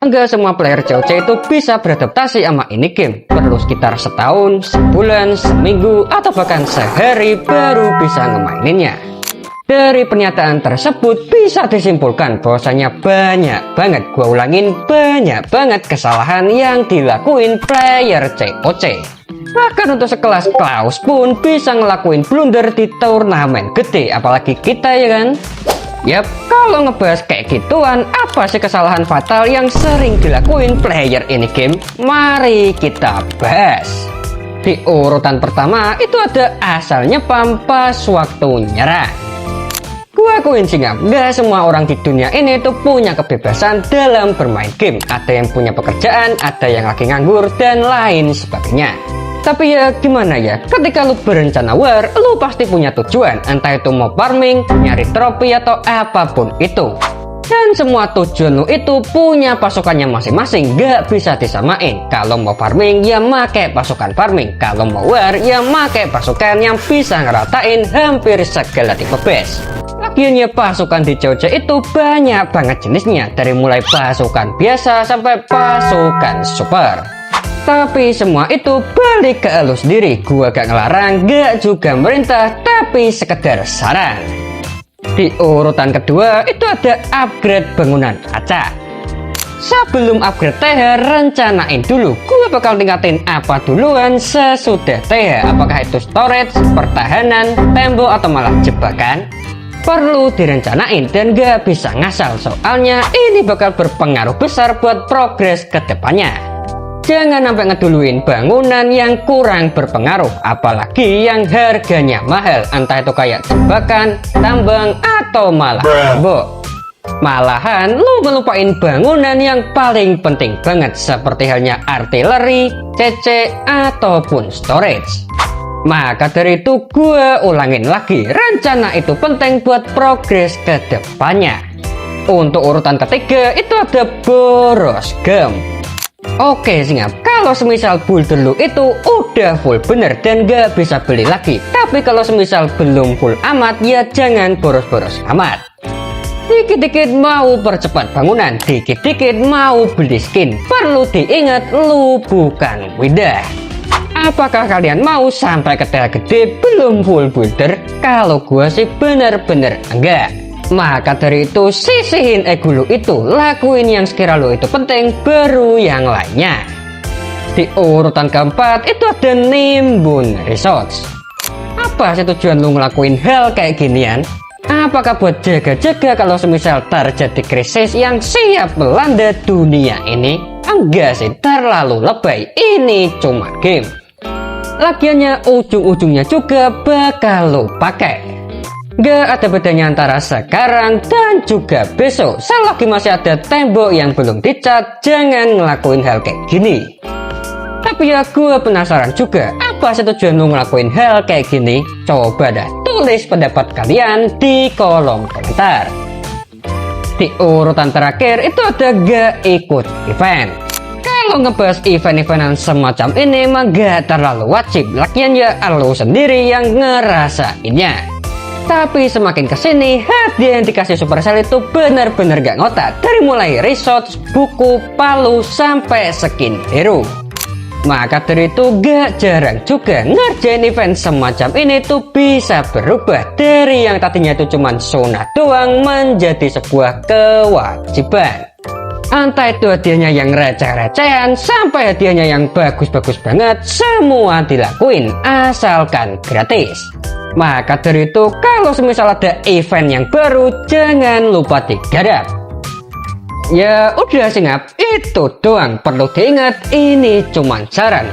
Enggak semua player COC itu bisa beradaptasi sama ini game. Perlu sekitar setahun, sebulan, seminggu, atau bahkan sehari baru bisa ngemaininnya. Dari pernyataan tersebut bisa disimpulkan bahwasanya banyak banget, gua ulangin, banyak banget kesalahan yang dilakuin player COC. Bahkan untuk sekelas Klaus pun bisa ngelakuin blunder di turnamen gede, apalagi kita ya kan. Yap, kalau ngebahas kayak gituan, apa sih kesalahan fatal yang sering dilakuin player ini game? Mari kita bahas. Di urutan pertama itu ada asalnya pas waktu nyerang. Gua akuin sih nggak semua orang di dunia ini tuh punya kebebasan dalam bermain game. Ada yang punya pekerjaan, ada yang lagi nganggur, dan lain sebagainya. Tapi ya gimana ya, ketika lu berencana war, lu pasti punya tujuan. Entah itu mau farming, nyari trofi, atau apapun itu. Dan semua tujuan lu itu punya pasukannya masing-masing, gak bisa disamain. Kalau mau farming, ya make pasukan farming. Kalau mau war, ya make pasukan yang bisa ngeratain hampir segala tipe base. Lagiannya pasukan di COC itu banyak banget jenisnya, dari mulai pasukan biasa sampai pasukan super. Tapi semua itu balik ke elu sendiri. Gua gak ngelarang, gak juga merintah, tapi sekedar saran. Di urutan kedua itu ada upgrade bangunan kaca. Sebelum upgrade TH, rencanain dulu gua bakal tingkatin apa duluan sesudah TH. Apakah itu storage, pertahanan, tembok, atau malah jebakan? Perlu direncanain dan gak bisa ngasal, soalnya ini bakal berpengaruh besar buat progres kedepannya. Jangan sampai ngeduluin bangunan yang kurang berpengaruh, apalagi yang harganya mahal, entah itu kayak jebakan, tambang, atau malah tembok. Malahan lu melupain bangunan yang paling penting banget, seperti halnya artileri, CC, ataupun storage. Maka dari itu gue ulangin lagi, rencana itu penting buat progres ke depannya. Untuk urutan ketiga itu ada boros gem. Oke singap, kalau semisal builder lu itu udah full bener dan gak bisa beli lagi. Tapi kalau semisal belum full amat, ya jangan boros-boros amat. Dikit-dikit mau percepat bangunan, dikit-dikit mau beli skin. Perlu diingat, lu bukan Widah. Apakah kalian mau sampai ke tel gede belum full builder? Kalau gua sih bener-bener enggak. Maka dari itu sisihin ego lu itu, lakuin yang sekira lu itu penting, baru yang lainnya. Di urutan keempat itu ada nimbun resource. Apa sih tujuan lu ngelakuin hal kayak ginian? Apakah buat jaga-jaga kalau semisal terjadi krisis yang siap melanda dunia ini? Enggak sih, terlalu lebay, ini cuma game. Lagiannya ujung-ujungnya juga bakal lo pakai. Gak ada bedanya antara sekarang dan juga besok. Selagi masih ada tembok yang belum dicat, jangan ngelakuin hal kayak gini. Tapi ya gue penasaran juga, apa sih tujuan lu ngelakuin hal kayak gini? Coba dah tulis pendapat kalian di kolom komentar. Di urutan terakhir itu ada gak ikut event. Kalau ngebahas event-eventan semacam ini mah gak terlalu wajib. Lagian ya lu sendiri yang ngerasainnya. Tapi semakin kesini, hadiah yang dikasih Supercell itu bener-bener gak ngotak. Dari mulai resource, buku, palu, sampai skin hero. Maka dari itu gak jarang juga ngerjain event semacam ini tuh bisa berubah dari yang tadinya itu cuman sunat doang menjadi sebuah kewajiban. Entah itu hadiahnya yang receh-recehan sampai hadiahnya yang bagus-bagus banget, semua dilakuin asalkan gratis. Maka dari itu kalau semisal ada event yang baru, jangan lupa digarap. Ya udah singap, itu doang. Perlu diingat, ini cuman saran.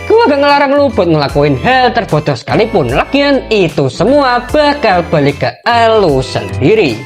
Gua gak ngelarang lu buat ngelakuin hal terbodoh sekalipun. Lagian itu semua bakal balik ke elu sendiri.